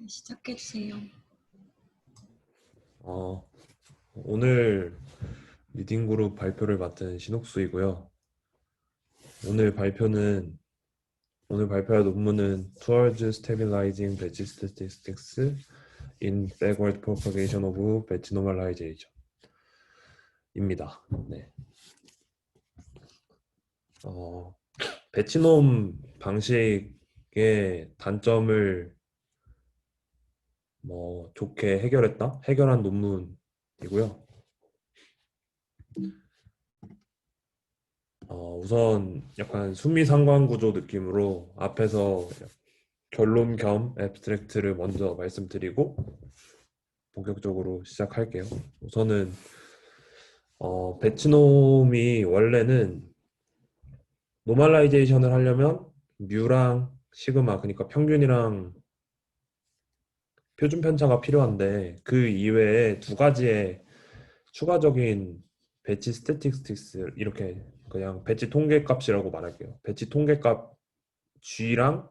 시작해주세요. 오늘 리딩 그룹 발표를 맡은 신옥수이고요. 오늘 발표는 오늘 발표할 논문은 Towards Stabilizing Batch Statistics in Backward Propagation of Batch Normalization 입니다. 네. 배치놈 방식의 단점을 좋게 해결한 논문이고요. 우선 약간 수미상관구조 느낌으로 앞에서 결론 겸 애브스트랙트를 먼저 말씀드리고 본격적으로 시작할게요. 우선은 배치놈이 원래는 노멀라이제이션을 하려면 뮤랑 시그마, 그러니까 평균이랑 표준 편차가 필요한데 그 이외에 두 가지의 추가적인 배치 스태티스틱스, 이렇게 그냥 배치 통계값이라고 말할게요. 배치 통계값 G랑,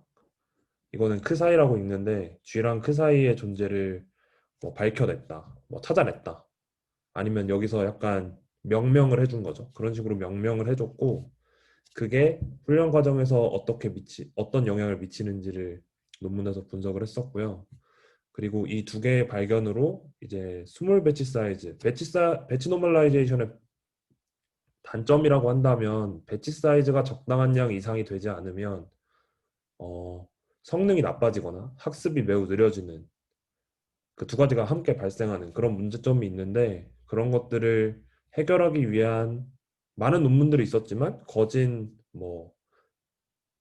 이거는 크 사이라고 읽는데 G랑 크 사이의 존재를 밝혀냈다, 찾아냈다. 아니면 여기서 약간 명명을 해준 거죠. 그런 식으로 명명을 해줬고, 그게 훈련 과정에서 어떤 영향을 미치는지를 논문에서 분석을 했었고요. 그리고 이 두 개의 발견으로 이제 스몰 배치 사이즈, 배치 노멀라이제이션의 단점이라고 한다면, 배치 사이즈가 적당한 양 이상이 되지 않으면 어, 성능이 나빠지거나 학습이 매우 느려지는, 그 두 가지가 함께 발생하는 그런 문제점이 있는데, 그런 것들을 해결하기 위한 많은 논문들이 있었지만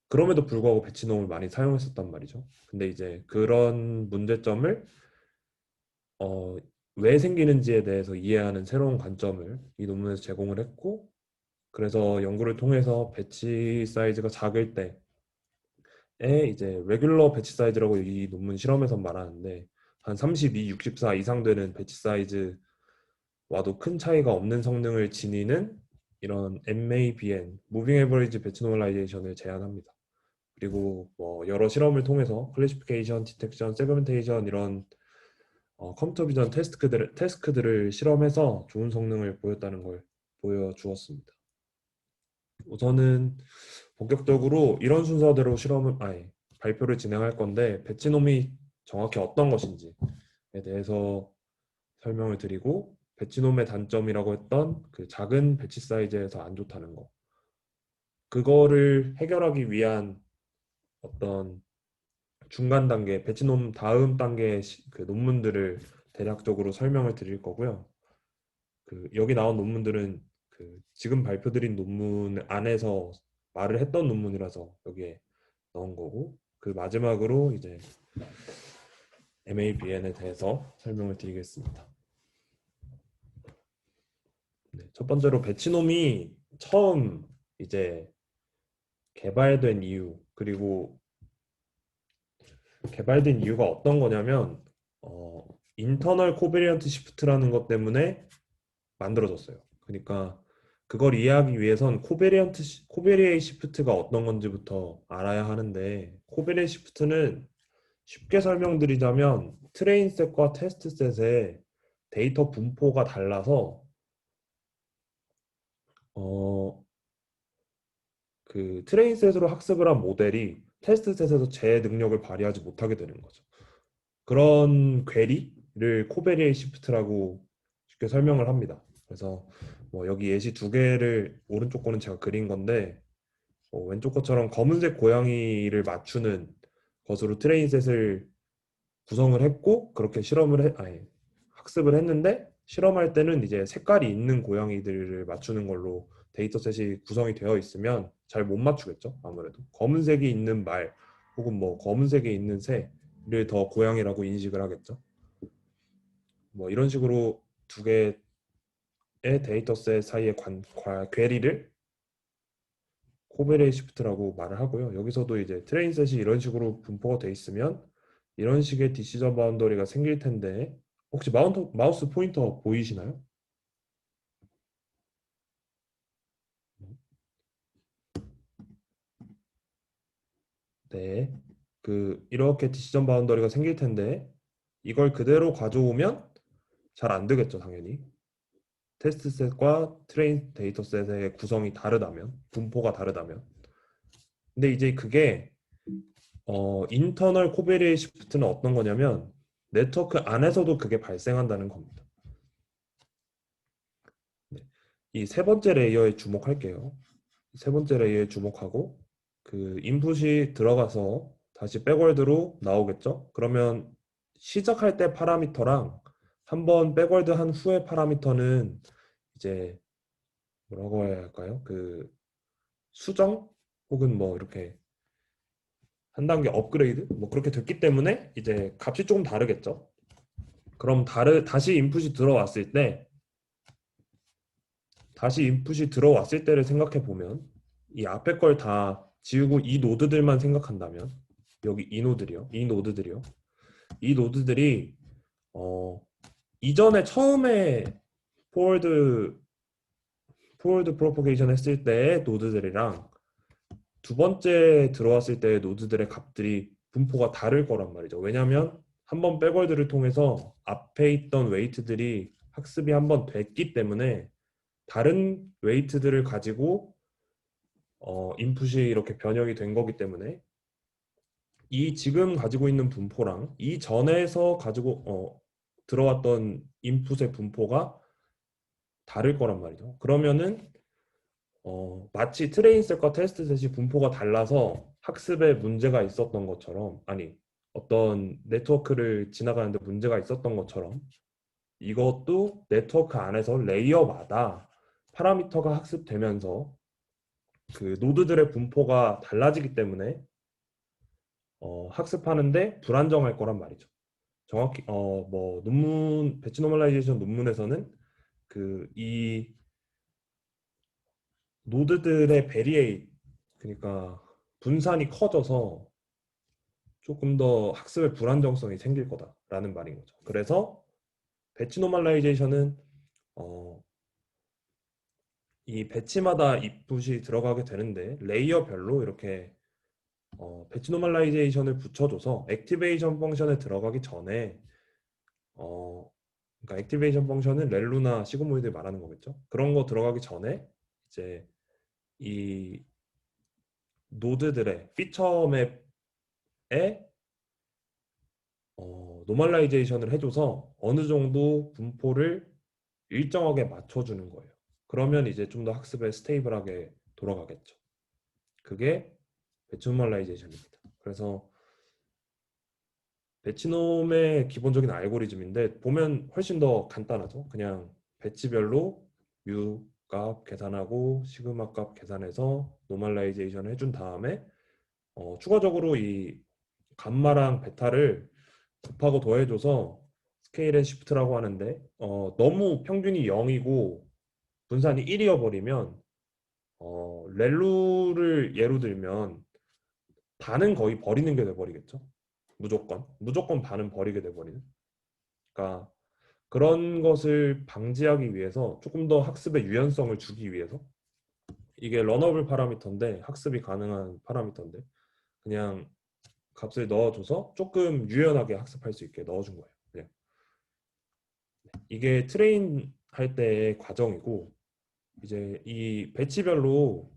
그럼에도 불구하고 배치놈을 많이 사용했었단 말이죠. 근데 이제 그런 문제점을 어, 왜 생기는지에 대해서 이해하는 새로운 관점을 이 논문에서 제공을 했고, 그래서 연구를 통해서 배치 사이즈가 작을 때에 이제 레귤러 배치 사이즈라고 이 논문 실험에서 말하는데, 한 32, 64 이상 되는 배치 사이즈와도 큰 차이가 없는 성능을 지니는 이런 MABN, Moving Average Batch Normalization을 제안합니다. 그리고 여러 실험을 통해서 클래시피케이션, 디텍션, 세그멘테이션, 이런 컴퓨터 비전 테스크들을 실험해서 좋은 성능을 보였다는 걸 보여주었습니다. 우선은 본격적으로 이런 순서대로 발표를 진행할 건데, 배치놈이 정확히 어떤 것인지에 대해서 설명을 드리고, 배치놈의 단점이라고 했던 그 작은 배치 사이즈에서 안 좋다는 거, 그거를 해결하기 위한 어떤 중간 단계, 배치놈 다음 단계의 그 논문들을 대략적으로 설명을 드릴 거고요. 그 여기 나온 논문들은 그 지금 발표드린 논문 안에서 말을 했던 논문이라서 여기에 넣은 거고, 그 마지막으로 이제 MABN에 대해서 설명을 드리겠습니다. 네, 첫 번째로 배치놈이 처음 이제 개발된 이유, 그리고 개발된 이유가 어떤 거냐면 인터널 코베리언트 시프트라는 것 때문에 만들어졌어요. 그러니까 그걸 이해하기 위해선 코베리에이 시프트가 어떤 건지부터 알아야 하는데, 코베리에이 시프트는 쉽게 설명드리자면 트레인 셋과 테스트 셋의 데이터 분포가 달라서 어, 그 트레인 셋으로 학습을 한 모델이 테스트 셋에서 제 능력을 발휘하지 못하게 되는 거죠. 그런 괴리를 코베리에이 시프트라고 쉽게 설명을 합니다. 그래서 여기 예시 두 개를, 오른쪽 거는 제가 그린 건데, 왼쪽 것처럼 검은색 고양이를 맞추는 것으로 트레인셋을 구성을 했고, 그렇게 학습을 했는데, 실험할 때는 이제 색깔이 있는 고양이들을 맞추는 걸로 데이터셋이 구성이 되어 있으면 잘 못 맞추겠죠. 아무래도 검은색이 있는 말, 혹은 검은색이 있는 새를 더 고양이라고 인식을 하겠죠. 이런 식으로 두 개의 데이터셋 사이의 괴리를 코베레이 시프트라고 말을 하고요. 여기서도 이제 트레인셋이 이런 식으로 분포가 돼 있으면 이런 식의 디시전 바운더리가 생길 텐데, 혹시 마우스 포인터 보이시나요? 네. 이렇게 디시전 바운더리가 생길 텐데 이걸 그대로 가져오면 잘 안 되겠죠, 당연히. 테스트 셋과 트레인 데이터 셋의 구성이 다르다면, 분포가 다르다면. 근데 이제 그게 인터널 코베리에이션 시프트는 어떤 거냐면 네트워크 안에서도 그게 발생한다는 겁니다. 네. 이 세 번째 레이어에 주목할게요. 세 번째 레이어에 주목하고 인풋이 들어가서 다시 백월드로 나오겠죠? 그러면 시작할 때 파라미터랑 한번 백월드 한 후의 파라미터는 이제 뭐라고 해야 할까요? 수정 혹은 뭐 이렇게 한 단계 업그레이드 뭐 그렇게 됐기 때문에 이제 값이 조금 다르겠죠. 그럼 다시 인풋이 들어왔을 때 때를 생각해 보면 이 앞에 걸 다 지우고 이 노드들만 생각한다면 여기 이 노드들이 어 이전에 처음에 포워드 프로포게이션 했을 때의 노드들이랑 두 번째 들어왔을 때의 노드들의 값들이 분포가 다를 거란 말이죠. 왜냐하면 한번 백월드를 통해서 앞에 있던 웨이트들이 학습이 한번 됐기 때문에 다른 웨이트들을 가지고 인풋이 이렇게 변형이 된 거기 때문에 이 지금 가지고 있는 분포랑 이 전에서 가지고 들어왔던 인풋의 분포가 다를 거란 말이죠. 그러면은 마치 트레인셋과 테스트셋이 분포가 달라서 학습에 문제가 있었던 것처럼, 아니, 어떤 네트워크를 지나가는데 문제가 있었던 것처럼 이것도 네트워크 안에서 레이어마다 파라미터가 학습되면서 노드들의 분포가 달라지기 때문에 학습하는데 불안정할 거란 말이죠. 정확히 뭐 배치 노멀라이제이션 논문에서는 이 노드들의 그러니까 분산이 커져서 조금 더 학습의 불안정성이 생길 거다라는 말인 거죠. 그래서 배치 노멀라이제이션은 어, 이 배치마다 인풋이 들어가게 되는데 레이어별로 이렇게 배치 노멀라이제이션을 붙여줘서 액티베이션 펑션에 들어가기 전에 어, 그러니까 액티베이션 펑션은 렐루나 시그모이드 말하는 거겠죠. 그런 거 들어가기 전에 이제 이 노드들의 피처 맵에 노멀라이제이션을 해줘서 어느 정도 분포를 일정하게 맞춰주는 거예요. 그러면 이제 좀 더 학습에 스테이블하게 돌아가겠죠. 그게 배치 노멀라이제이션입니다. 그래서 배치놈의 기본적인 알고리즘인데 보면 훨씬 더 간단하죠. 그냥 배치별로 뮤 값 계산하고 시그마 값 계산해서 노멀라이제이션 해준 다음에 추가적으로 이 감마랑 베타를 곱하고 더해줘서 스케일 앤 시프트라고 하는데 너무 평균이 0이고 분산이 1이어 버리면 렐루를 예로 들면 반은 거의 버리는 게 돼버리겠죠. 무조건 반은 버리게 돼버리는. 그러니까 그런 것을 방지하기 위해서 조금 더 학습의 유연성을 주기 위해서 이게 러너블 파라미터인데 학습이 가능한 파라미터인데 그냥 값을 넣어줘서 조금 유연하게 학습할 수 있게 넣어준 거예요. 그냥 이게 트레인 할 때의 과정이고 이제 이 배치별로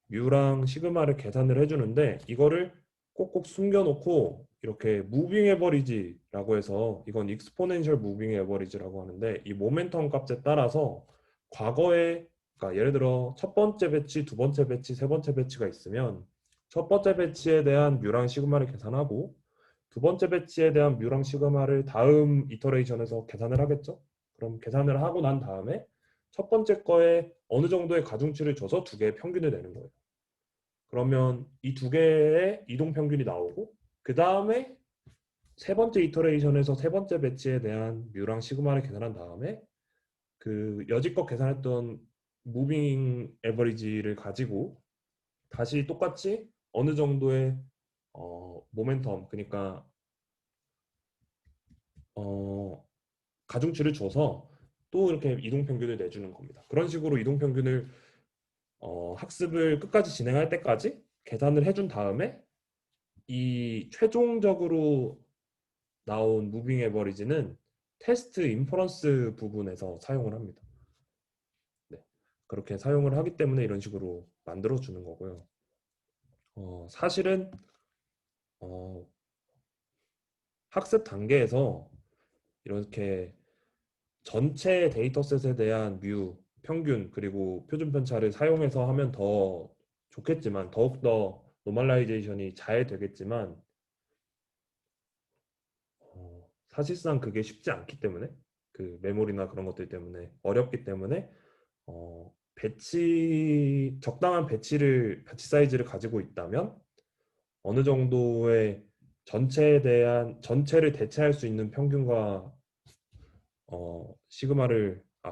뮤랑 시그마를 계산을 해주는데 이거를 꼭꼭 숨겨놓고 이렇게 무빙 에버리지라고 해서 이건 익스포넨셜 무빙 에버리지라고 하는데 이 모멘텀 값에 따라서 과거에 그러니까 예를 들어 첫 번째 배치, 두 번째 배치, 세 번째 배치가 있으면 첫 번째 배치에 대한 뮤랑 시그마를 계산하고 두 번째 배치에 대한 뮤랑 시그마를 다음 이터레이션에서 계산을 하겠죠. 그럼 계산을 하고 난 다음에 첫 번째 거에 어느 정도의 가중치를 줘서 두 개의 평균을 내는 거예요. 그러면 이 두 개의 이동 평균이 나오고 그 다음에 세 번째 이터레이션에서 세 번째 배치에 대한 뮤랑 시그마를 계산한 다음에 여지껏 계산했던 무빙 에버리지를 가지고 다시 똑같이 어느 정도의 모멘텀 그러니까 어, 가중치를 줘서 또 이렇게 이동 평균을 내주는 겁니다. 그런 식으로 이동 평균을 학습을 끝까지 진행할 때까지 계산을 해준 다음에 이 최종적으로 나온 무빙 에버리지는 테스트 인퍼런스 부분에서 사용을 합니다. 네. 그렇게 사용을 하기 때문에 이런 식으로 만들어 주는 거고요. 사실은 어, 학습 단계에서 이렇게 전체 데이터셋에 대한 뮤, 평균, 그리고 표준 편차를 사용해서 하면 더 좋겠지만, 더욱더 노멀라이제이션이 잘 되겠지만, 사실상 그게 쉽지 않기 때문에, 그 메모리나 그런 것들 때문에 어렵기 때문에 적당한 배치 사이즈를 가지고 있다면 어느 정도의 전체를 대체할 수 있는 평균과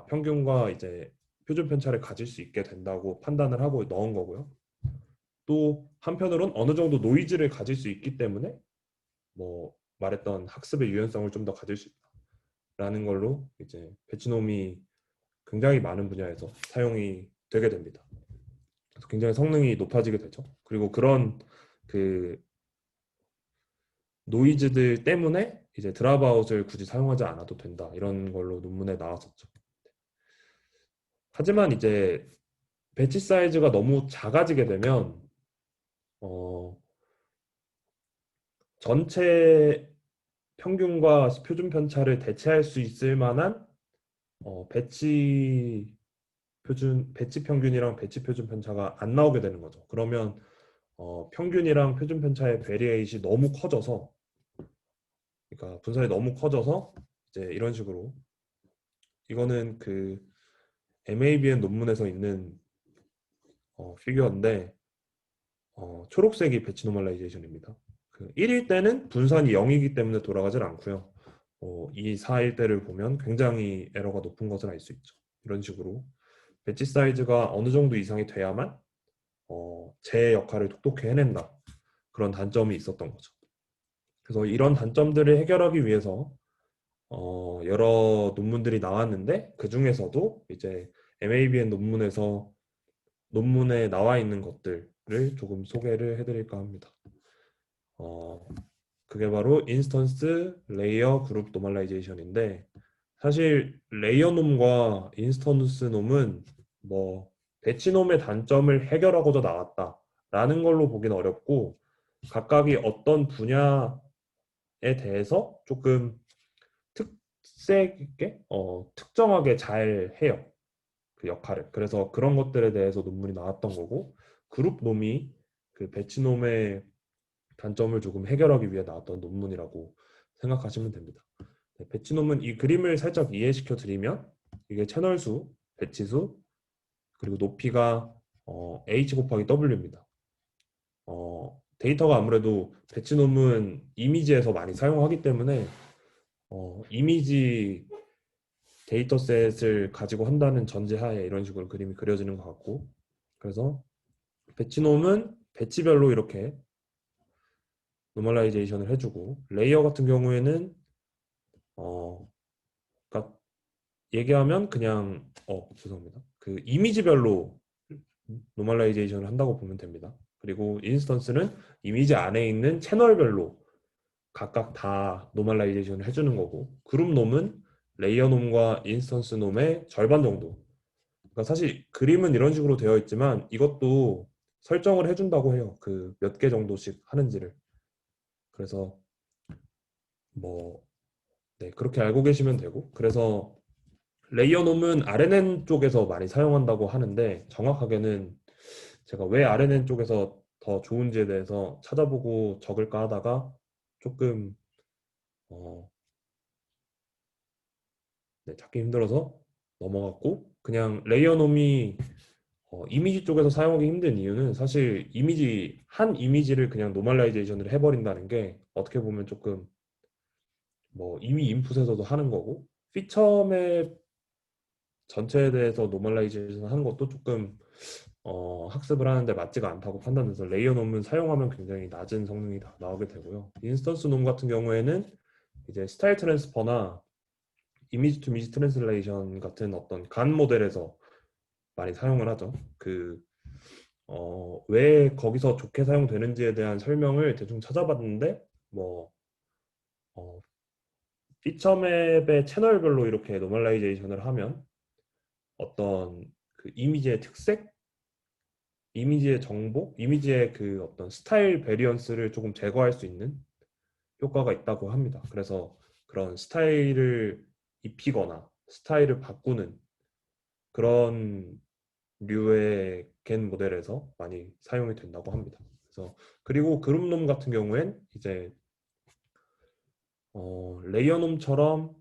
평균과 이제 표준 편차를 가질 수 있게 된다고 판단을 하고 넣은 거고요. 또 한편으론 어느 정도 노이즈를 가질 수 있기 때문에 뭐 말했던 학습의 유연성을 좀 더 가질 수 있다라는 걸로 이제 배치놈이 굉장히 많은 분야에서 사용이 되게 됩니다. 그래서 굉장히 성능이 높아지게 되죠. 그리고 그런 그 노이즈들 때문에 이제 드랍아웃을 굳이 사용하지 않아도 된다. 이런 걸로 논문에 나왔었죠. 하지만 이제 배치 사이즈가 너무 작아지게 되면 어, 전체 평균과 표준 편차를 대체할 수 있을 만한 배치 평균이랑 배치 표준 편차가 안 나오게 되는 거죠. 그러면 평균이랑 표준 편차의 베리에이션이 너무 커져서, 그러니까 분산이 너무 커져서 이제 이런 식으로, 이거는 그 MABN 논문에서 있는 피규어인데 초록색이 배치 노멀라이제이션입니다. 그 1일 때는 분산이 0이기 때문에 돌아가질 않고요. 2, 4일 때를 보면 굉장히 에러가 높은 것을 알 수 있죠. 이런 식으로 배치 사이즈가 어느 정도 이상이 돼야만 제 역할을 똑똑히 해낸다. 그런 단점이 있었던 거죠. 그래서 이런 단점들을 해결하기 위해서 여러 논문들이 나왔는데 그 중에서도 이제 MABN 논문에 나와 있는 것들을 조금 소개를 해드릴까 합니다. 어, 그게 바로 인스턴스 레이어 그룹 노멀라이제이션인데, 사실 레이어 놈과 인스턴스 놈은 뭐 배치 놈의 단점을 해결하고자 나왔다라는 걸로 보기는 어렵고, 각각이 어떤 분야에 대해서 조금 특색 있게 특정하게 잘 해요. 그 역할을. 그래서 그런 것들에 대해서 논문이 나왔던 거고, 그룹 놈이 그 배치 놈의 단점을 조금 해결하기 위해 나왔던 논문이라고 생각하시면 됩니다. 네, 배치놈은 이 그림을 살짝 이해시켜 드리면, 이게 채널 수, 배치 수, 그리고 높이가 H 곱하기 W입니다. 데이터가 아무래도 배치놈은 이미지에서 많이 사용하기 때문에 이미지 데이터셋을 가지고 한다는 전제하에 이런 식으로 그림이 그려지는 것 같고, 그래서 배치놈은 배치별로 이렇게 노멀라이제이션을 해주고, 레이어 같은 경우에는 그러니까 얘기하면 그냥 죄송합니다. 그 이미지별로 노멀라이제이션을 한다고 보면 됩니다. 그리고 인스턴스는 이미지 안에 있는 채널별로 각각 다 노멀라이제이션을 해주는 거고, 그룹 놈은 레이어 놈과 인스턴스 놈의 절반 정도. 그러니까 사실 그림은 이런 식으로 되어 있지만 이것도 설정을 해준다고 해요. 그 몇 개 정도씩 하는지를. 그래서 뭐 네, 그렇게 알고 계시면 되고, 그래서 레이어 놈은 RNN 쪽에서 많이 사용한다고 하는데, 정확하게는 제가 왜 RNN 쪽에서 더 좋은지에 대해서 찾아보고 적을까 하다가 조금 어, 네, 찾기 힘들어서 넘어갔고, 그냥 레이어 놈이 이미지 쪽에서 사용하기 힘든 이유는, 사실 한 이미지를 그냥 노멀라이제이션을 해버린다는 게 어떻게 보면 조금 뭐 이미 인풋에서도 하는 거고, 피처맵 전체에 대해서 노멀라이제이션 하는 것도 조금 학습을 하는데 맞지가 않다고 판단돼서 레이어 놈은 사용하면 굉장히 낮은 성능이 다 나오게 되고요. 인스턴스 놈 같은 경우에는 이제 스타일 트랜스퍼나 이미지 투 이미지 트랜슬레이션 같은 어떤 간 모델에서 많이 사용을 하죠. 그 왜 거기서 좋게 사용되는지에 대한 설명을 대충 찾아봤는데 뭐 어, 피처맵의 채널별로 이렇게 노멀라이제이션을 하면 어떤 그 이미지의 특색, 이미지의 정보, 이미지의 그 어떤 스타일 베리언스를 조금 제거할 수 있는 효과가 있다고 합니다. 그래서 그런 스타일을 입히거나 스타일을 바꾸는 그런 류의 겐 모델에서 많이 사용이 된다고 합니다. 그래서 그리고 그룹놈 같은 경우엔 이제 레이어놈처럼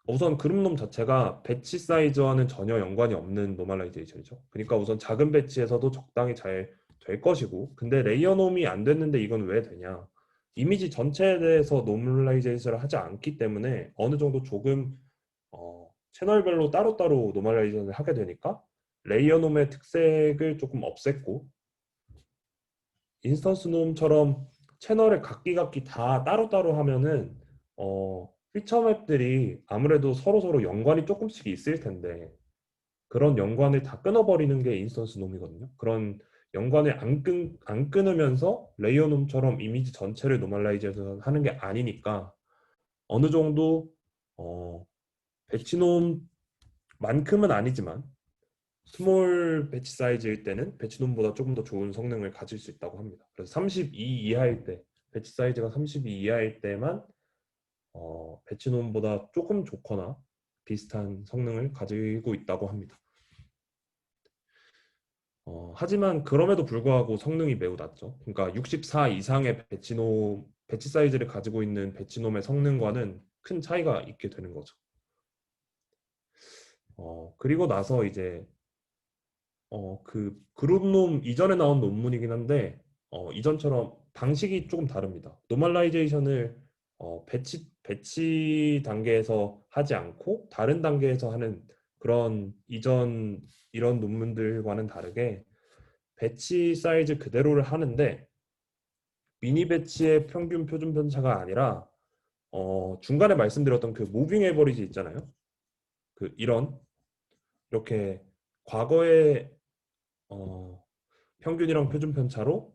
우선 그룹놈 자체가 배치 사이즈와는 전혀 연관이 없는 노멀라이제이션이죠. 그러니까 우선 작은 배치에서도 적당히 잘 될 것이고, 근데 레이어놈이 안 됐는데 이건 왜 되냐? 이미지 전체에 대해서 노멀라이제이션을 하지 않기 때문에 어느 정도 조금 채널별로 따로따로 노멀라이제이션을 하게 되니까 레이어놈의 특색을 조금 없앴고 인스턴스 놈처럼 채널을 각기 다 따로따로 하면은 피처 맵들이 아무래도 서로서로 연관이 조금씩 있을 텐데 그런 연관을 다 끊어버리는 게 인스턴스 놈이거든요. 그런 연관을 안 끊으면서 레이어 놈처럼 이미지 전체를 노멀라이제이션 하는 게 아니니까 어느 정도 어, 배치 놈만큼은 아니지만 스몰 배치 사이즈일 때는 배치돔보다 조금 더 좋은 성능을 가질 수 있다고 합니다. 그래서 32 이하일 때, 배치 사이즈가 32 이하일 때만 배치돔보다 조금 좋거나 비슷한 성능을 가지고 있다고 합니다. 하지만 그럼에도 불구하고 성능이 매우 낮죠. 그러니까 64 이상의 배치 사이즈를 가지고 있는 배치놈의 성능과는 큰 차이가 있게 되는 거죠. 그리고 나서 이제 그 그룹놈 이전에 나온 논문이긴 한데 이전처럼 방식이 조금 다릅니다. 노멀라이제이션을 배치 단계에서 하지 않고 다른 단계에서 하는 그런 이전 이런 논문들과는 다르게 배치 사이즈 그대로를 하는데 미니 배치의 평균 표준 편차가 아니라 중간에 말씀드렸던 그 무빙 에버리지 있잖아요. 그 이렇게 과거에 어, 평균이랑 표준 편차로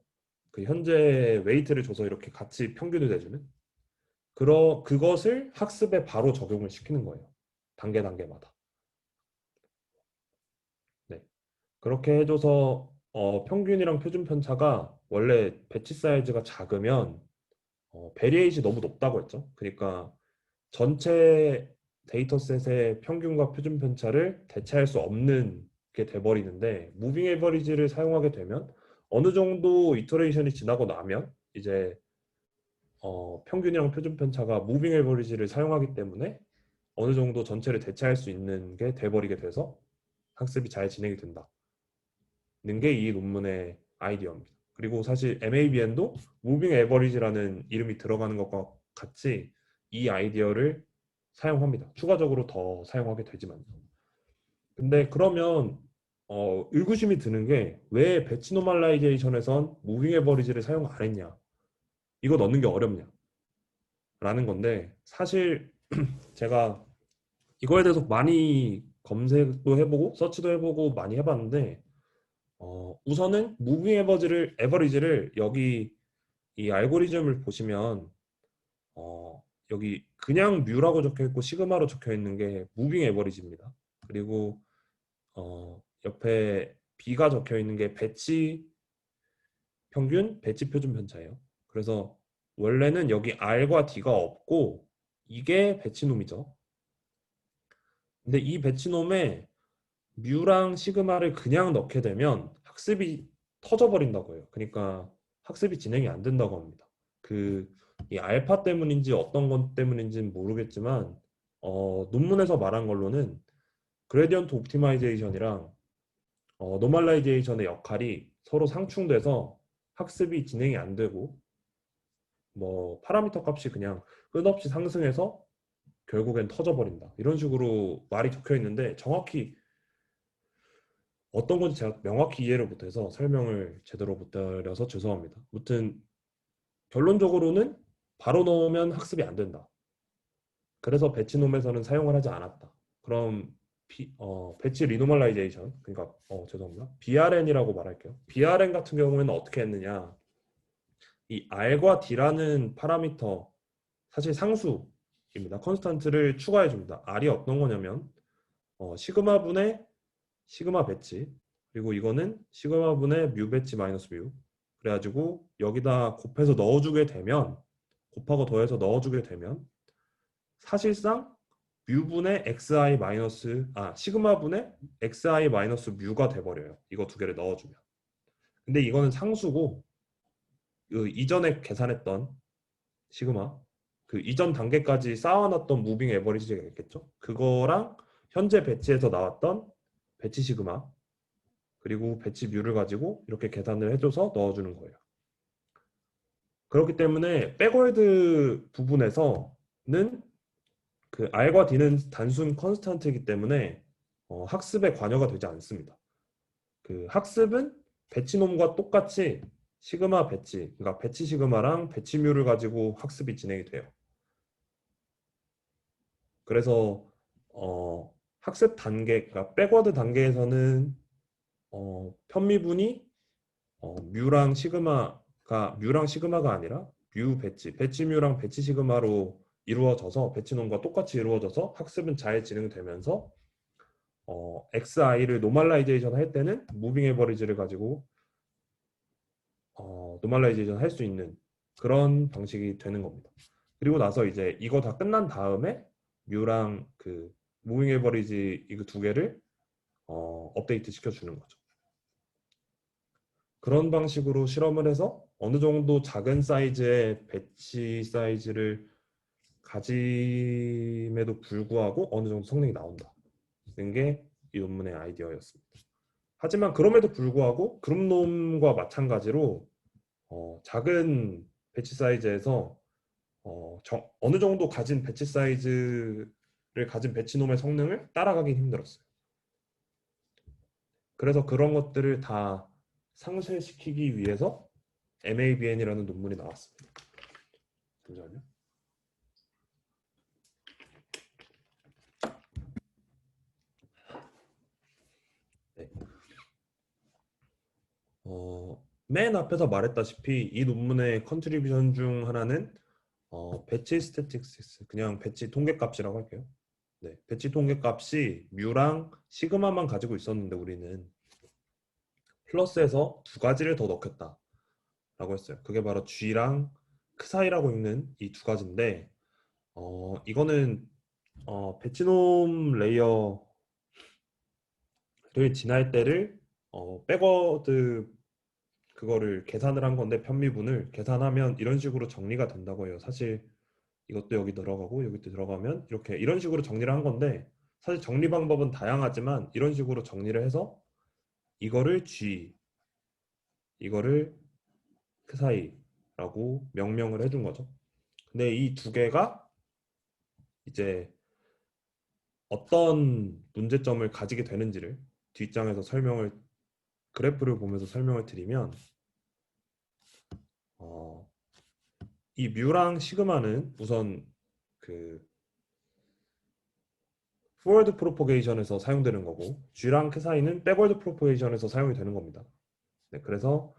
그 현재 웨이트를 줘서 이렇게 같이 평균을 내주는 그것을 학습에 바로 적용을 시키는 거예요. 단계마다. 네. 그렇게 해줘서 평균이랑 표준 편차가 원래 배치 사이즈가 작으면 베리에이션이 너무 높다고 했죠. 그러니까 전체 데이터셋의 평균과 표준 편차를 대체할 수 없는 게 돼버리는데 무빙 에버리지를 사용하게 되면 어느 정도 이터레이션이 지나고 나면 이제 평균이랑 표준 편차가 무빙 에버리지를 사용하기 때문에 어느 정도 전체를 대체할 수 있는 게 돼버리게 돼서 학습이 잘 진행이 된다는 게 이 논문의 아이디어입니다. 그리고 사실 MABN도 무빙 에버리지라는 이름이 들어가는 것과 같이 이 아이디어를 사용합니다. 추가적으로 더 사용하게 되지만. 근데 그러면 의구심이 드는 게 왜 배치 노멀라이제이션에선 무빙 에버리지를 사용 안 했냐? 이거 넣는 게 어렵냐? 라는 건데 사실 제가 이거에 대해서 많이 검색도 해보고 서치도 해보고 많이 해봤는데 우선은 무빙 에버리지를 여기 이 알고리즘을 보시면 여기 그냥 뮤라고 적혀 있고 시그마로 적혀 있는 게 무빙 에버리지입니다. 그리고 옆에 B가 적혀 있는 게 배치 평균, 배치 표준 편차예요. 그래서 원래는 여기 R과 D가 없고 이게 배치놈이죠. 근데 이 배치놈에 뮤랑 시그마를 그냥 넣게 되면 학습이 터져버린다고 해요. 그러니까 학습이 진행이 안 된다고 합니다. 이 알파 때문인지 어떤 것 때문인지는 모르겠지만 논문에서 말한 걸로는 그레디언트 옵티마이제이션이랑 노멀라이제이션의 역할이 서로 상충돼서 학습이 진행이 안 되고 뭐 파라미터 값이 그냥 끝없이 상승해서 결국엔 터져버린다. 이런 식으로 말이 적혀 있는데 정확히 어떤 건지 제가 명확히 이해를 못해서 설명을 제대로 못 드려서 죄송합니다. 아무튼 결론적으로는 바로 넣으면 학습이 안 된다. 그래서 배치놈에서는 사용을 하지 않았다. 그럼 배치 리노멀라이제이션, 그러니까 죄송합니다. BRN이라고 말할게요. BRN 같은 경우에는 어떻게 했느냐? 이 R과 D라는 파라미터, 사실 상수입니다. 컨스탄트를 추가해 줍니다. R이 어떤 거냐면 시그마분의 시그마 배치, 그리고 이거는 시그마분의 뮤 배치 마이너스 뮤. 그래가지고 여기다 곱해서 넣어주게 되면, 곱하고 더해서 넣어주게 되면 사실상 뮤분의 xi 마이너스 시그마분의 xi 마이너스 뮤가 돼버려요. 이거 두 개를 넣어주면. 근데 이거는 상수고, 그 이전에 계산했던 시그마, 그 이전 단계까지 쌓아놨던 무빙 에버리지가 있겠죠. 그거랑 현재 배치에서 나왔던 배치 시그마, 그리고 배치 뮤를 가지고 이렇게 계산을 해줘서 넣어주는 거예요. 그렇기 때문에 백월드 부분에서는 그 R과 D는 단순 컨스탄트이기 때문에 학습에 관여가 되지 않습니다. 그 학습은 배치놈과 똑같이 시그마 배치, 그러니까 배치 시그마랑 배치 뮤를 가지고 학습이 진행이 돼요. 그래서 학습 단계, 그러니까 백워드 단계에서는 편미분이 뮤랑 시그마가 아니라 뮤 배치 뮤랑 배치 시그마로 이루어져서 배치놈과 똑같이 이루어져서 학습은 잘 진행되면서 XI를 노멀라이제이션 할 때는 무빙 에버리지를 가지고 노멀라이제이션 할 수 있는 그런 방식이 되는 겁니다. 그리고 나서 이제 이거 다 끝난 다음에 뮤랑 그 무빙 에버리지 이거 두 개를 업데이트 시켜주는 거죠. 그런 방식으로 실험을 해서 어느 정도 작은 사이즈의 배치 사이즈를 가짐에도 불구하고 어느 정도 성능이 나온다. 는 게 이 논문의 아이디어였습니다. 하지만 그럼에도 불구하고 그룹놈과 마찬가지로 작은 배치 사이즈에서 어느 정도 가진 배치 사이즈를 가진 배치놈의 성능을 따라가긴 힘들었어요. 그래서 그런 것들을 다 상쇄시키기 위해서 MABN이라는 논문이 나왔습니다. 잠시만요. 네. 맨 앞에서 말했다시피 이 논문의 컨트리뷰션 중 하나는 배치 스태틱스, 그냥 배치 통계값이라고 할게요. 네, 배치 통계값이 뮤랑 시그마만 가지고 있었는데 우리는 플러스해서 두 가지를 더 넣겠다라고 했어요. 그게 바로 G랑 크사이라고 읽는 이 두 가지인데 이거는 배치놈 레이어를 지날 때를 백워드 그거를 계산을 한 건데 편미분을 계산하면 이런 식으로 정리가 된다고 해요. 사실 이것도 여기 들어가고 여기도 들어가면 이렇게 이런 식으로 정리를 한 건데 사실 정리 방법은 다양하지만 이런 식으로 정리를 해서 이거를 G, 이거를 그 사이라고 명명을 해준 거죠. 근데 이 두 개가 이제 어떤 문제점을 가지게 되는지를 뒷장에서 그래프를 보면서 설명을 드리면 이 뮤랑 시그마는 우선 그 forward propagation에서 사용되는 거고 G랑 K사이는 backward propagation에서 사용이 되는 겁니다. 네, 그래서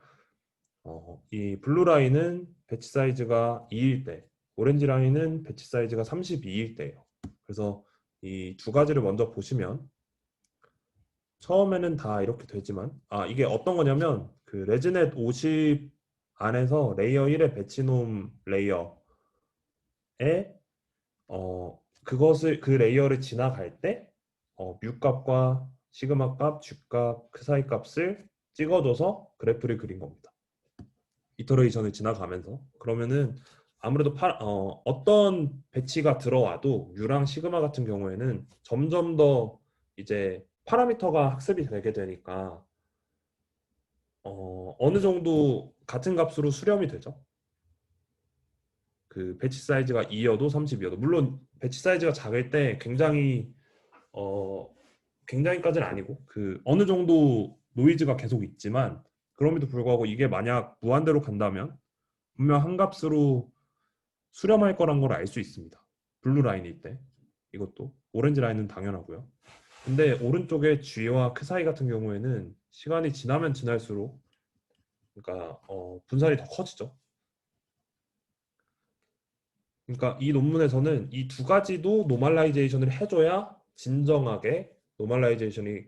이 블루 라인은 배치 사이즈가 2일 때, 오렌지 라인은 배치 사이즈가 32일 때예요. 그래서 이 두 가지를 먼저 보시면 처음에는 다 이렇게 되지만 이게 어떤 거냐면 그 레지넷 50 안에서 레이어 1의 배치놈 레이어에 그 레이어를 지나갈 때 뮤 값과 시그마 값, G 값, 그 사이 값을 찍어줘서 그래프를 그린 겁니다. 이터레이션을 지나가면서. 그러면은 아무래도 어떤 배치가 들어와도 뮤랑 시그마 같은 경우에는 점점 더 이제 파라미터가 학습이 되게 되니까 어느 정도 같은 값으로 수렴이 되죠. 그 배치 사이즈가 2여도 30이어도 물론 배치 사이즈가 작을 때 굉장히까지는 아니고 그 어느 정도 노이즈가 계속 있지만 그럼에도 불구하고 이게 만약 무한대로 간다면 분명 한 값으로 수렴할 거란 걸 알 수 있습니다. 블루 라인일 때 이것도 오렌지 라인은 당연하고요. 근데 오른쪽에 G와 크사이 같은 경우에는 시간이 지나면 지날수록 그러니까 분산이 더 커지죠. 그러니까 이 논문에서는 이 두 가지도 노멀라이제이션을 해줘야 진정하게 노멀라이제이션이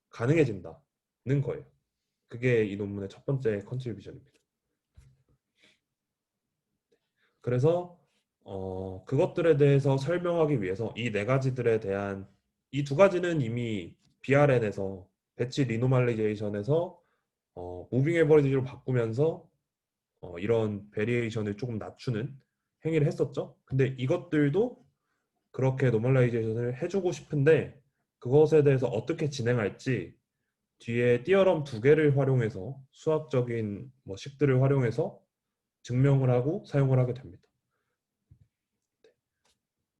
가능해진다는 거예요. 그게 이 논문의 첫 번째 컨트리뷰션입니다. 그래서 그것들에 대해서 설명하기 위해서 이 네 가지들에 대한 이 두 가지는 이미 BRN에서 배치 리노멀리제이션에서 무빙 에버리지로 바꾸면서 이런 베리에이션을 조금 낮추는 행위를 했었죠. 근데 이것들도 그렇게 노멀라이제이션을 해주고 싶은데 그것에 대해서 어떻게 진행할지 뒤에 띠어럼 두 개를 활용해서 수학적인 뭐 식들을 활용해서 증명을 하고 사용을 하게 됩니다.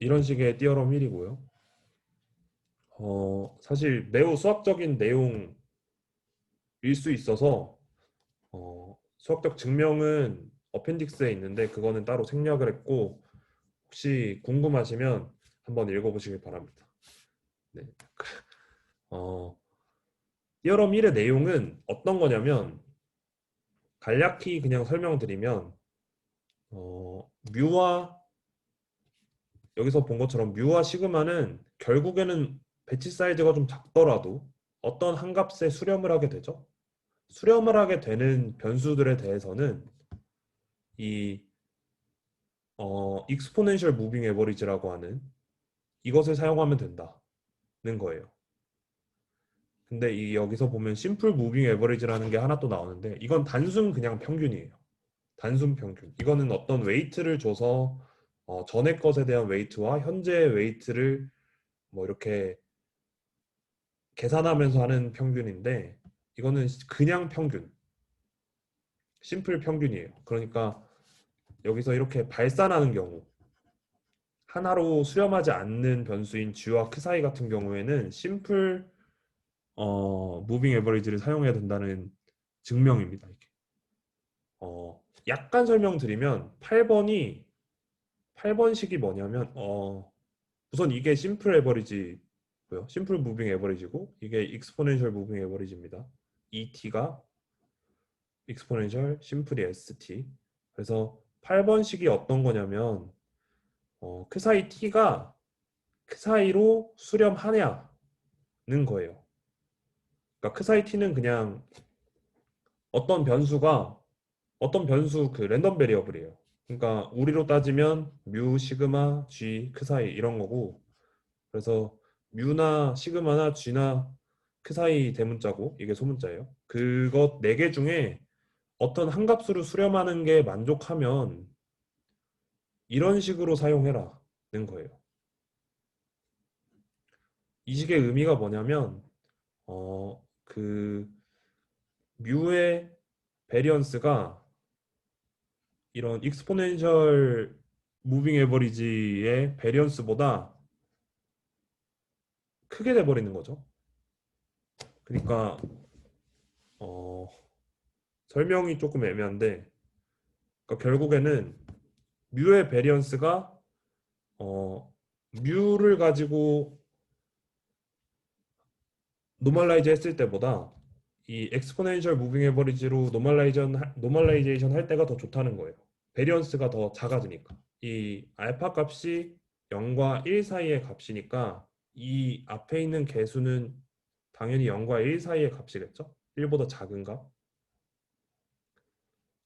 이런 식의 띠어럼 1이고요. 사실 매우 수학적인 내용일 수 있어서 수학적 증명은 어펜딕스에 있는데 그거는 따로 생략을 했고 혹시 궁금하시면 한번 읽어보시길 바랍니다. 네. 어, 띠어럼 1의 내용은 어떤 거냐면 간략히 그냥 설명드리면 뮤와 여기서 본 것처럼 뮤와 시그마는 결국에는 배치 사이즈가 좀 작더라도 어떤 한 값에 수렴을 하게 되죠. 수렴을 하게 되는 변수들에 대해서는 이 익스포넨셜 무빙 에버리지라고 하는 이것을 사용하면 된다는 거예요. 근데 이 여기서 보면 심플 무빙 에버리지라는 게 하나 또 나오는데 이건 단순 그냥 평균이에요. 단순 평균. 이거는 어떤 웨이트를 줘서 전에 것에 대한 웨이트와 현재 웨이트를 뭐 이렇게 계산하면서 하는 평균인데 이거는 그냥 평균, 심플 평균이에요. 그러니까 여기서 이렇게 발산하는 경우 하나로 수렴하지 않는 변수인 G와 크사이 같은 경우에는 심플 무빙 에버리지를 사용해야 된다는 증명입니다. 이게. 약간 설명드리면 8번식이 뭐냐면 우선 이게 심플 에버리지고요. 심플 무빙 에버리지고 이게 익스포넨셜 무빙 에버리지입니다. ET가 익스포넨셜 심플이 ST. 그래서 8번식이 어떤 거냐면 그 사이 t가 그 사이로 수렴하냐는 거예요. 그러니까 그 사이 t는 그냥 어떤 변수가 어떤 변수 그 랜덤 베리어블이에요. 그러니까 우리로 따지면 뮤, 시그마, g 그 사이 이런 거고 그래서 뮤나 시그마나 g나 그 사이 대문자고 이게 소문자예요. 그것 네 개 중에 어떤 한 값으로 수렴하는 게 만족하면 이런 식으로 사용해라는 거예요. 이 식의 의미가 뭐냐면 그 뮤의 베리언스가 이런 익스포넨셜 무빙 에버리지의 베리언스보다 크게 돼 버리는 거죠. 그러니까 어, 설명이 조금 애매한데 그러니까 결국에는 뮤의 베리언스가 뮤를 가지고 노멀라이즈 했을 때보다 이 엑스포넨셜 무빙 에버리지로 노멀라이제이션 할 때가 더 좋다는 거예요. 베리언스가 더 작아지니까. 이 알파 값이 0과 1 사이의 값이니까 이 앞에 있는 개수는 당연히 0과 1 사이의 값이겠죠? 1보다 작은 값.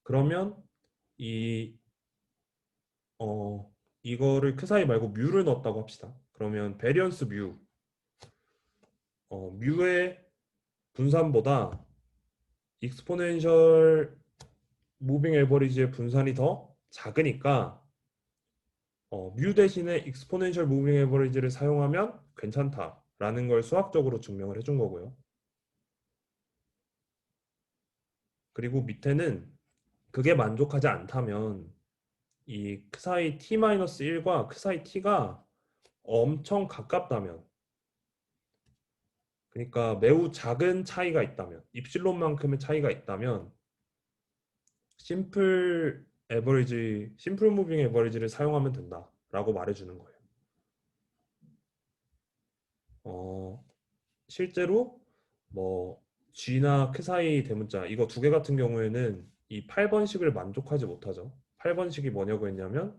그러면 이 이거를 그 사이 말고 뮤를 넣었다고 합시다. 그러면 베리언스 뮤의 분산보다 익스포넨셜 무빙 에버리지의 분산이 더 작으니까 뮤 대신에 익스포넨셜 무빙 에버리지를 사용하면 괜찮다라는 걸 수학적으로 증명을 해준 거고요. 그리고 밑에는 그게 만족하지 않다면 이 크사이 t-1과 크사이 t가 엄청 가깝다면 그러니까 매우 작은 차이가 있다면 입실론만큼의 차이가 있다면 심플 무빙 에버리지를 사용하면 된다라고 말해주는 거예요. 실제로 뭐 G나 크 사이 대문자 이거 두 개 같은 경우에는 이 8번식을 만족하지 못하죠. 8번식이 뭐냐고 했냐면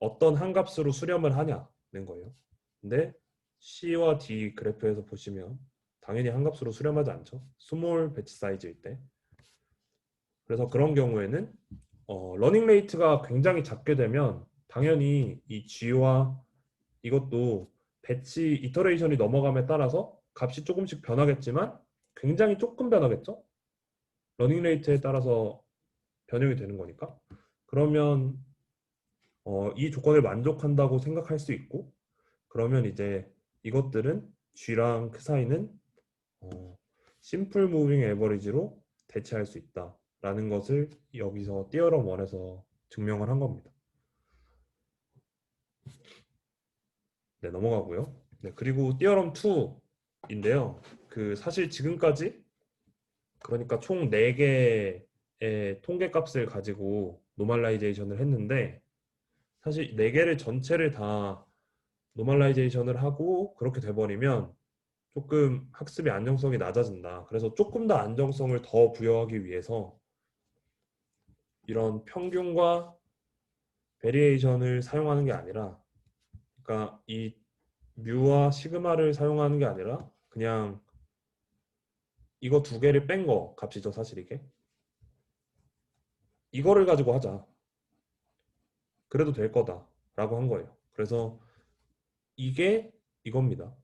어떤 한 값으로 수렴을 하냐는 거예요. 근데 C와 D 그래프에서 보시면 당연히 한 값으로 수렴하지 않죠. 스몰 배치 사이즈일 때. 그래서 그런 경우에는 러닝 레이트가 굉장히 작게 되면 당연히 이 G와 이것도 배치 이터레이션이 넘어감에 따라서 값이 조금씩 변하겠지만 굉장히 조금 변하겠죠? 러닝 레이트에 따라서 변형이 되는 거니까. 그러면 이 조건을 만족한다고 생각할 수 있고 그러면 이제 이것들은 G랑 그 사이는 심플 무빙 에버리지로 대체할 수 있다라는 것을 여기서 띠어럼 1에서 증명을 한 겁니다. 네, 넘어가고요. 네, 그리고 띠어럼 2인데요. 그 사실 지금까지 그러니까 총 4개의 통계 값을 가지고 노멀라이제이션을 했는데 사실 4개를 전체를 다 노멀라이제이션을 하고 그렇게 돼버리면 조금 학습의 안정성이 낮아진다. 그래서 조금 더 안정성을 더 부여하기 위해서 이런 평균과 베리에이션을 사용하는 게 아니라 그러니까 이 뮤와 시그마를 사용하는 게 아니라 그냥 이거 두 개를 뺀 거 값이죠, 사실 이게. 이거를 가지고 하자. 그래도 될 거다라고 한 거예요. 그래서 이게 이겁니다.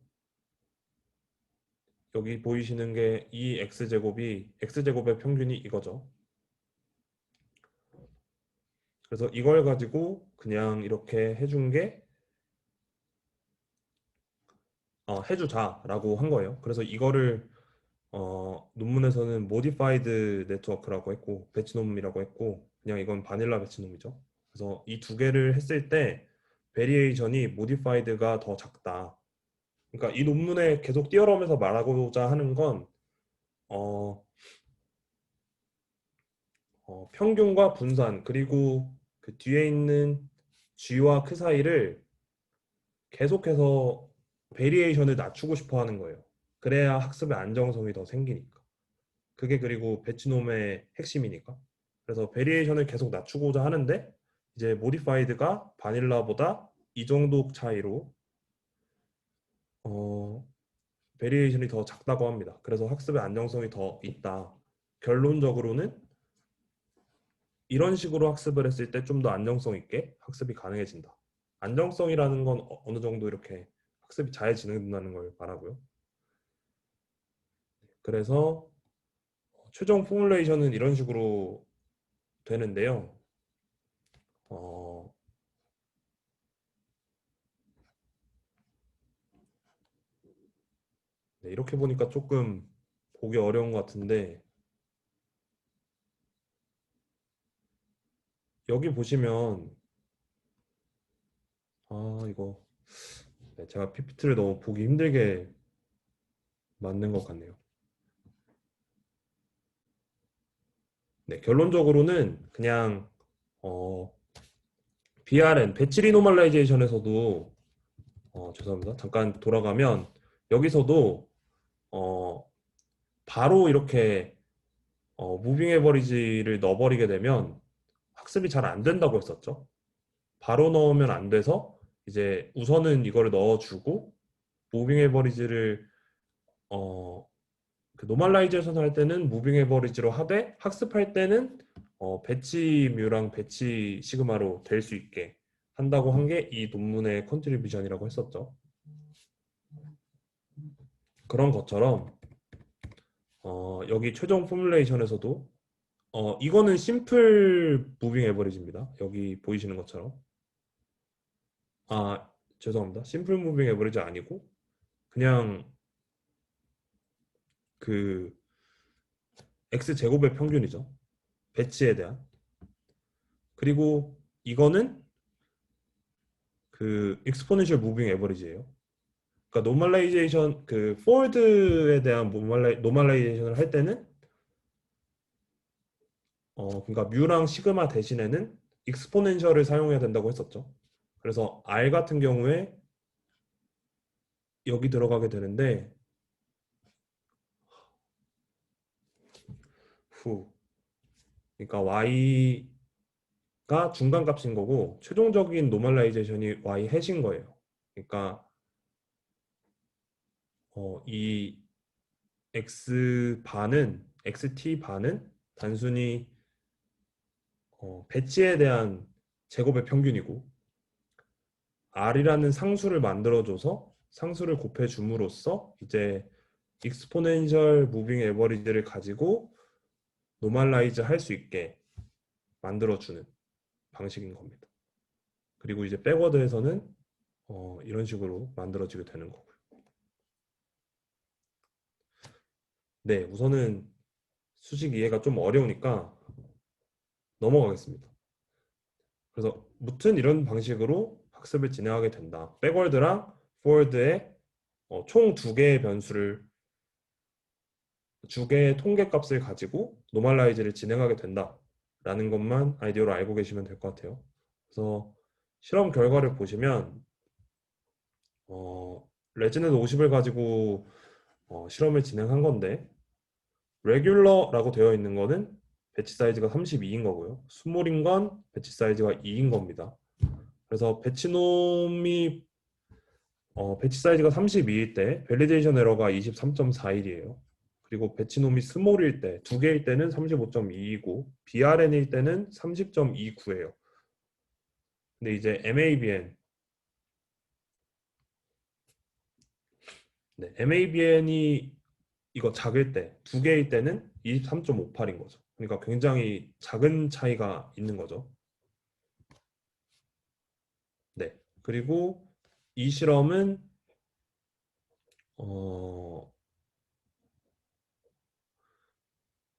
여기 보이시는 게 이 x제곱이 x제곱의 평균이 이거죠. 그래서 이걸 가지고 그냥 이렇게 해준 게 해주자라고 한 거예요. 그래서 이거를 논문에서는 modified network라고 했고 배치놈이라고 했고 그냥 이건 바닐라 배치놈이죠. 그래서 이 두 개를 했을 때 베리에이션이 modified가 더 작다. 그러니까 이 논문에 계속 띄어러면서 말하고자 하는 건 어, 평균과 분산 그리고 그 뒤에 있는 G와 크 사이를 계속해서 베리에이션을 낮추고 싶어 하는 거예요. 그래야 학습의 안정성이 더 생기니까. 그게 그리고 배치놈의 핵심이니까. 그래서 베리에이션을 계속 낮추고자 하는데 이제 모디파이드가 바닐라보다 이 정도 차이로 어, 베리에이션이 더 작다고 합니다. 그래서 학습의 안정성이 더 있다. 결론적으로는 이런 식으로 학습을 했을 때 좀 더 안정성 있게 학습이 가능해진다. 안정성이라는 건 어느 정도 이렇게 학습이 잘 진행된다는 걸 말하고요. 그래서 최종 포뮬레이션은 이런 식으로 되는데요. 어, 네, 이렇게 보니까 조금 보기 어려운 것 같은데 여기 보시면 이거 네, 제가 PPT를 너무 보기 힘들게 만든 것 같네요. 네, 결론적으로는 그냥 어, BRN 배치리 노멀라이제이션에서도 죄송합니다. 잠깐 돌아가면 여기서도 어, 바로 이렇게 무빙 에버리지를 넣어버리게 되면 학습이 잘 안 된다고 했었죠. 바로 넣으면 안 돼서 이제 우선은 이거를 넣어주고 무빙 에버리지를 어, 그 노멀라이제이션 할 때는 무빙 에버리지로 하되 학습할 때는 배치 뮤랑 배치 시그마로 될 수 있게 한다고 한 게 이 논문의 컨트리뷰션이라고 했었죠. 그런 것처럼 여기 최종 포뮬레이션에서도 이거는 심플 무빙 에버리지입니다. 여기 보이시는 것처럼 아 죄송합니다. 심플 무빙 에버리지 아니고 그냥 그 x 제곱의 평균이죠. 배치에 대한. 그리고 이거는 그 익스포넨셜 무빙 에버리지예요. 그러니까 노멀라이제이션 그 폴드에 대한 노멀라이제이션을 할 때는 그러니까 뮤랑 시그마 대신에는 익스포넨셜을 사용해야 된다고 했었죠. 그래서 R 같은 경우에 여기 들어가게 되는데 후. 그러니까 y가 중간 값인 거고 최종적인 노멀라이제이션이 y 해신 거예요. 그러니까 이 x 반은 xt 반은 단순히 배치에 대한 제곱의 평균이고 r이라는 상수를 만들어줘서 상수를 곱해줌으로써 이제 익스포넨셜 무빙 에버리지를 가지고 노멀라이즈 할 수 있게 만들어주는 방식인 겁니다. 그리고 이제 백워드에서는 이런 식으로 만들어지게 되는 거고요. 네, 우선은 수식 이해가 좀 어려우니까 넘어가겠습니다. 그래서 무튼 이런 방식으로 학습을 진행하게 된다. 백월드랑 포워드의 총 두 개의 변수를 두 개의 통계값을 가지고 노멀라이즈를 진행하게 된다라는 것만 아이디어로 알고 계시면 될 것 같아요. 그래서 실험 결과를 보시면 레지넷 50을 가지고 실험을 진행한 건데 레귤러라고 되어 있는 거는 배치 사이즈가 32인 거고요. 스몰인 건 배치 사이즈가 2인 겁니다. 그래서 배치 사이즈가 32일 때 밸리데이션 에러가 23.41이에요. 그리고 배치놈이 스몰일 때, 두 개일 때는 35.2이고 BRN일 때는 30.29예요. 근데 이제 MABN, 네, MABN이 이거 작을 때, 두 개일 때는 23.58인 거죠. 그러니까 굉장히 작은 차이가 있는 거죠. 네. 그리고 이 실험은 어,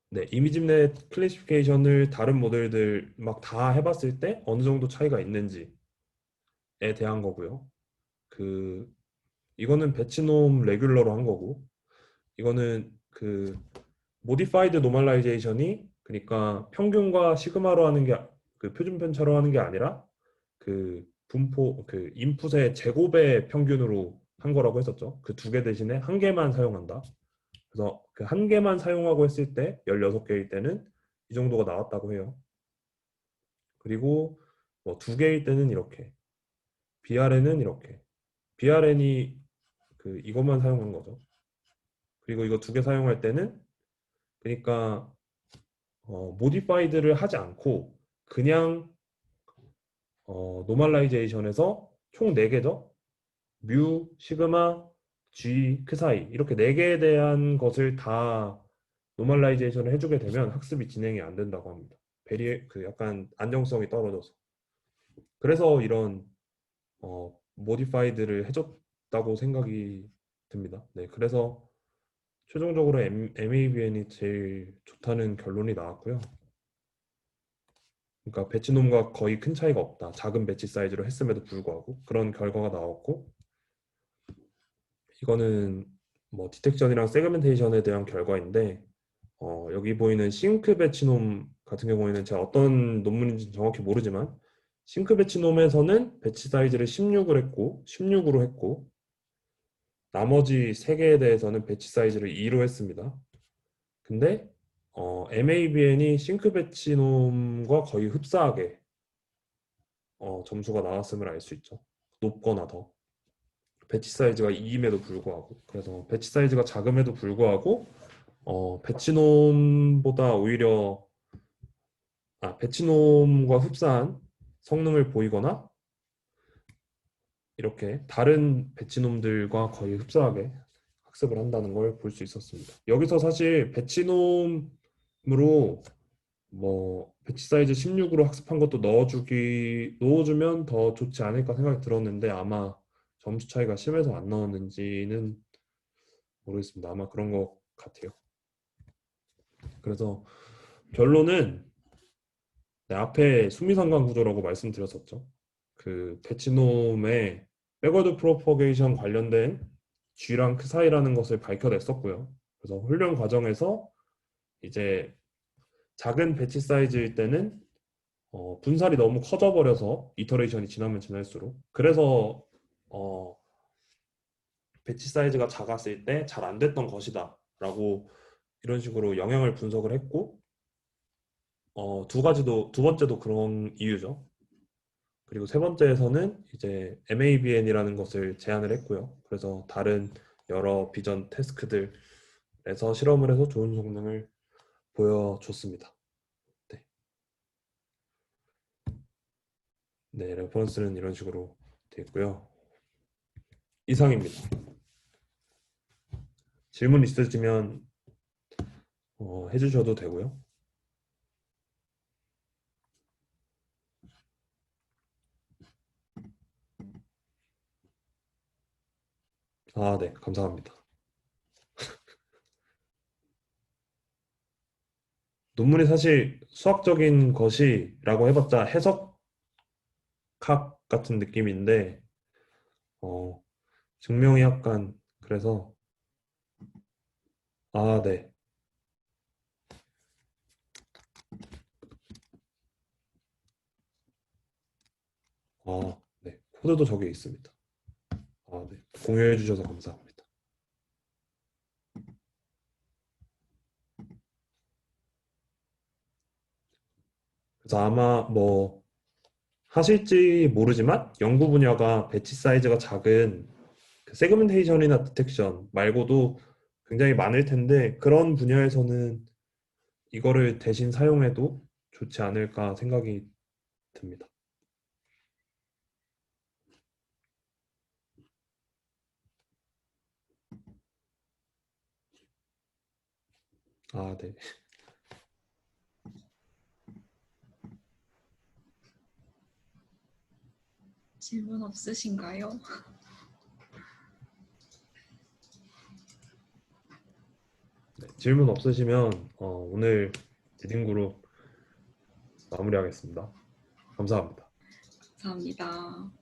네, 이미지넷 클래시피케이션을 다른 모델들 막 다 해봤을 때 어느 정도 차이가 있는지에 대한 거고요. 그 이거는 배치놈 레귤러로 한 거고 이거는 그 모디파이드 노멀라이제이션이 그러니까 평균과 시그마로 하는 게 그 표준 편차로 하는 게 아니라 그 분포 그 인풋의 제곱의 평균으로 한 거라고 했었죠. 그 두 개 대신에 한 개만 사용한다. 그래서 그 한 개만 사용하고 했을 때 16개일 때는 이 정도가 나왔다고 해요. 그리고 뭐 두 개일 때는 이렇게, BRN은 이렇게. BRN이 그 이것만 사용한 거죠. 그리고 이거 두 개 사용할 때는 그러니까 모디파이드를 하지 않고 그냥 노멀라이제이션에서 총 4개죠. 뮤, 시그마, G, 그 사이 이렇게 4개에 대한 것을 다 노멀라이제이션을 해주게 되면 학습이 진행이 안 된다고 합니다. 그 약간 안정성이 떨어져서. 그래서 이런 모디파이드를 해줬다고 생각이 듭니다. 네, 그래서 최종적으로 MABN이 제일 좋다는 결론이 나왔고요. 그러니까 배치놈과 거의 큰 차이가 없다. 작은 배치 사이즈로 했음에도 불구하고 그런 결과가 나왔고 이거는 뭐 디텍션이랑 세그멘테이션에 대한 결과인데 여기 보이는 싱크 배치놈 같은 경우에는 제가 어떤 논문인지 정확히 모르지만 싱크 배치놈에서는 배치 사이즈를 16을 했고 16으로 했고 나머지 3개에 대해서는 배치 사이즈를 2로 했습니다. 근데 MABN이 싱크 배치놈과 거의 흡사하게 점수가 나왔음을 알 수 있죠. 높거나 더. 배치 사이즈가 2임에도 불구하고. 그래서 배치 사이즈가 작음에도 불구하고 배치놈보다 오히려 배치놈과 흡사한 성능을 보이거나 이렇게 다른 배치놈들과 거의 흡사하게 학습을 한다는 걸 볼 수 있었습니다. 여기서 사실 배치놈으로 뭐 배치 사이즈 16으로 학습한 것도 넣어주면 더 좋지 않을까 생각이 들었는데 아마 점수 차이가 심해서 안 넣었는지는 모르겠습니다. 아마 그런 것 같아요. 그래서 결론은 네, 앞에 수미상관 구조라고 말씀드렸었죠. 그 배치놈의 백워드 프로퍼게이션 관련된 G랑 그 사이라는 것을 밝혀냈었고요. 그래서 훈련 과정에서 이제 작은 배치 사이즈일 때는 분살이 너무 커져 버려서 이터레이션이 지나면 지날수록 그래서 어, 배치 사이즈가 작았을 때 잘 안 됐던 것이다 라고 이런 식으로 영향을 분석을 했고 두 가지도, 두 번째도 그런 이유죠. 그리고 세 번째에서는 이제 MABN이라는 것을 제안을 했고요. 그래서 다른 여러 비전 태스크들에서 실험을 해서 좋은 성능을 보여줬습니다. 네, 네, 레퍼런스는 이런 식으로 되어 있고요. 이상입니다. 질문 있으시면 해주셔도 되고요. 아, 네, 감사합니다. 논문이 사실 수학적인 것이라고 해봤자 해석학 같은 느낌인데, 어, 증명이 약간, 그래서, 아, 네. 아, 네. 코드도 저기 있습니다. 아, 네. 공유해 주셔서 감사합니다. 그래서 아마 뭐 하실지 모르지만 연구 분야가 배치 사이즈가 작은 그 세그멘테이션이나 디텍션 말고도 굉장히 많을 텐데 그런 분야에서는 이거를 대신 사용해도 좋지 않을까 생각이 듭니다. 아, 네. 질문 없으신가요? 네. 질문 없으시면 오늘 리딩 그룹 마무리하겠습니다. 감사합니다. 감사합니다.